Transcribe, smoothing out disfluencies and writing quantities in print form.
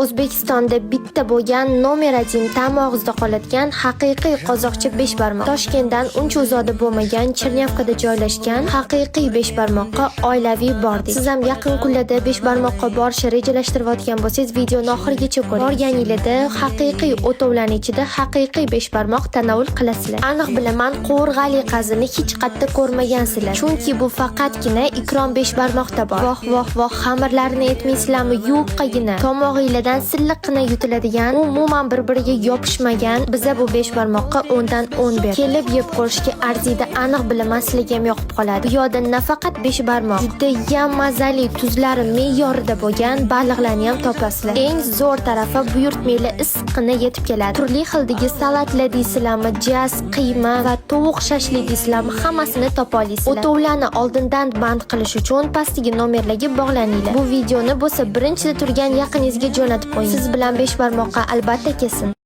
O'zbekistonda bitta bo'lgan nomer 1 ta'm og'izda qoladigan haqiqiy qozoqcha beshbarmoq. Toshkentdan uncha uzoqda bo'lmagan Chernyavkada joylashgan haqiqiy beshbarmoqqa oilaviy bordik. Siz ham yaqin kunlarda beshbarmoqqa borishni rejalashtirayotgan bo'lsangiz, videoni oxirigacha ko'ring. Borganingizda haqiqiy o'tovlarning ichida haqiqiy beshbarmoq tanovul qilasizlar. Aniq bilaman, qo'rg'ali qazini hech qayerda ko'rmagansizlar. Chunki bu faqatgina ikrom beshbarmoqda bor. Voh, xamirlarini aytmaysizlarmi? Yo'qqagina. Tomog'ingizda silliqqina yutiladigan, umuman bir-biriga yopishmagan biza bu beshbarmoqqa 10 dan 10 ber. Kelib yeb ko'rishga arziydi, aniq bilaman sizlarga ham yoqib qoladi. Bu yoqda nafaqat beshbarmoq, juda mazali tuzlari me'yorida bo'lgan baliqlarni ham topasizlar. Eng zo'r tarafi buyurtmalar issiqqina yetib keladi. Turli xildagi salatlar deysizlarmi, jaz, qiyma va tovuq shashlik deysizlarmi, hammasini topa olasizlar. O'tovlarni oldindan band qilish uchun pastdagi nomerlarga bog'laninglar. Bu videoni bo'lsa birinchida turgan yaqiningizga jo'natib qo'ying. Siz bilan beshbarmoqqa albatta kelsin.